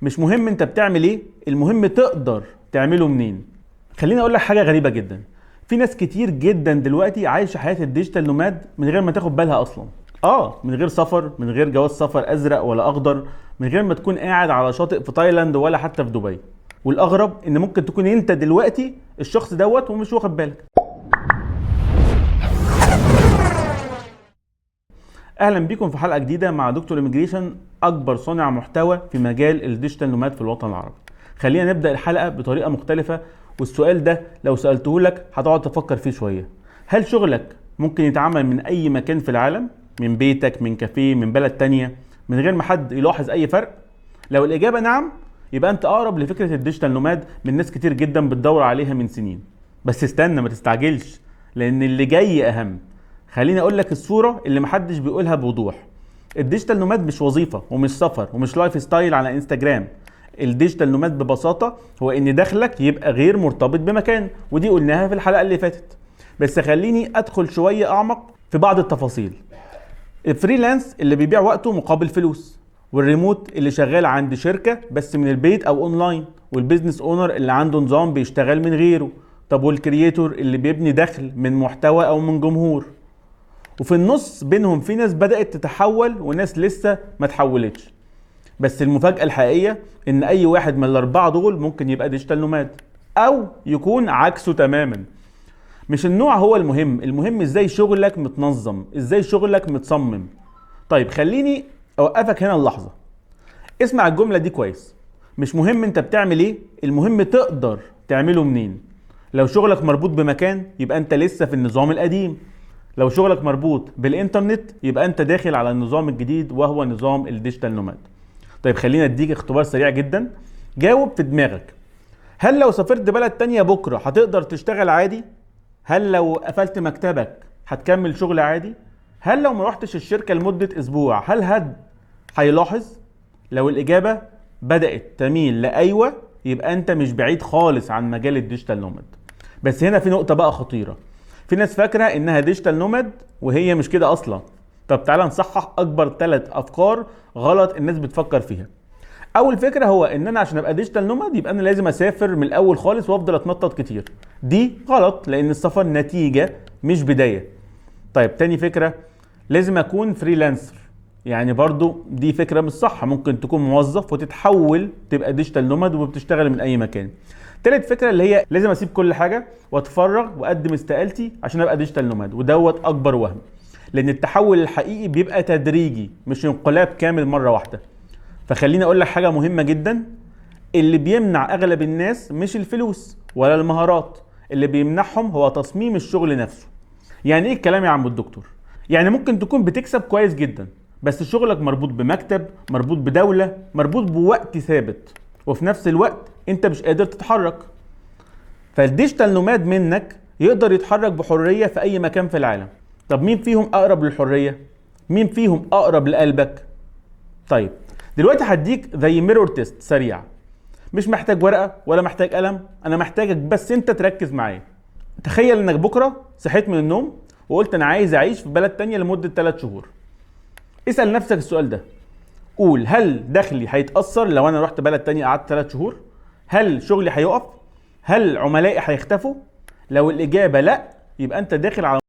مش مهم انت بتعمل ايه، المهم تقدر تعمله منين. خليني اقول لك حاجه غريبه جدا. في ناس كتير جدا دلوقتي عايشه حياه الديجيتال نوماد من غير ما تاخد بالها اصلا. من غير سفر، من غير جواز سفر ازرق ولا اخضر، من غير ما تكون قاعد على شاطئ في تايلاند ولا حتى في دبي. والاغرب ان ممكن تكون انت دلوقتي الشخص دوت ومش واخد بالك. اهلا بيكم في حلقه جديده مع دكتور إيميجريشن، اكبر صانع محتوى في مجال الديجيتال نوماد في الوطن العربي. خلينا نبدا الحلقه بطريقه مختلفه، والسؤال ده لو سالته لك هتقعد تفكر فيه شويه. هل شغلك ممكن يتعمل من اي مكان في العالم، من بيتك، من كافيه، من بلد تانية، من غير ما حد يلاحظ اي فرق؟ لو الاجابه نعم، يبقى انت اقرب لفكره الديجيتال نوماد من ناس كتير جدا بتدور عليها من سنين. بس استنى، ما تستعجلش، لان اللي جاي اهم. خليني اقول لك الصوره اللي محدش بيقولها بوضوح. الديجيتال نوماد مش وظيفه ومش سفر ومش لايف ستايل على انستجرام. الديجيتال نوماد ببساطه هو ان دخلك يبقى غير مرتبط بمكان، ودي قلناها في الحلقه اللي فاتت. بس خليني ادخل شويه اعمق في بعض التفاصيل. الفريلانس اللي بيبيع وقته مقابل فلوس، والريموت اللي شغال عند شركه بس من البيت او اونلاين، والبيزنس اونر اللي عنده نظام بيشتغل من غيره. طب والكرييتور اللي بيبني دخل من محتوى او من جمهور. وفي النص بينهم في ناس بدأت تتحول وناس لسه ما تحولتش. بس المفاجأة الحقيقية ان اي واحد من الاربعة دول ممكن يبقى ديجيتال نوماد، او يكون عكسه تماما. مش النوع هو المهم ازاي شغلك متنظم، ازاي شغلك متصمم. طيب خليني اوقفك هنا اللحظة. اسمع الجملة دي كويس. مش مهم انت بتعمل ايه، المهم تقدر تعمله منين. لو شغلك مربوط بمكان يبقى انت لسه في النظام القديم. لو شغلك مربوط بالانترنت يبقى انت داخل على النظام الجديد، وهو نظام الديجيتال نوماد. طيب خلينا اديك اختبار سريع جدا. جاوب في دماغك. هل لو سافرت بلد تانية بكرة هتقدر تشتغل عادي؟ هل لو قفلت مكتبك هتكمل شغل عادي؟ هل لو ما رحتش الشركة لمدة اسبوع هل حد هيلاحظ؟ لو الاجابة بدأت تميل لايوه، يبقى انت مش بعيد خالص عن مجال الديجيتال نوماد. بس هنا في نقطة بقى خطيرة. في ناس فاكرة انها ديجيتال نوماد وهي مش كده اصلا. طب تعالى نصحح اكبر 3 افكار غلط الناس بتفكر فيها. اول فكرة هو ان انا عشان ابقى ديجيتال نوماد يبقى انا لازم اسافر من الاول خالص وافضل اتنطط كتير. دي غلط، لان السفر نتيجة مش بداية. طيب تاني فكرة، لازم اكون فريلانسر. يعني برضو دي فكرة مش صح. ممكن تكون موظف وتتحول تبقى ديجيتال نوماد وبتشتغل من اي مكان. تالت فكرة اللي هي لازم اسيب كل حاجة واتفرغ واقدم استقالتي عشان ابقى ديجيتال نوماد، ودوت اكبر وهم. لان التحول الحقيقي بيبقى تدريجي، مش انقلاب كامل مرة واحدة. فخليني اقول لك حاجة مهمة جدا. اللي بيمنع اغلب الناس مش الفلوس ولا المهارات، اللي بيمنعهم هو تصميم الشغل نفسه. يعني ايه الكلام يا عم الدكتور؟ يعني ممكن تكون بتكسب كويس جدا، بس شغلك مربوط بمكتب، مربوط بدولة، مربوط بوقت ثابت، وفي نفس الوقت انت مش قادر تتحرك. فالديجيتال نوماد منك يقدر يتحرك بحرية في اي مكان في العالم. طب مين فيهم اقرب للحرية؟ مين فيهم اقرب لقلبك؟ طيب دلوقتي هديك زي ميرور تيست سريع. مش محتاج ورقة ولا محتاج قلم، انا محتاجك بس انت تركز معايا. تخيل انك بكرة صحيت من النوم وقلت انا عايز اعيش في بلد تانية لمدة 3 شهور. اسأل نفسك السؤال ده. قول، هل دخلي هيتأثر لو انا رحت بلد تانية قعدت 3 شهور؟ هل شغلي هيقف؟ هل عملائي هيختفوا؟ لو الإجابة لا، يبقى انت داخل على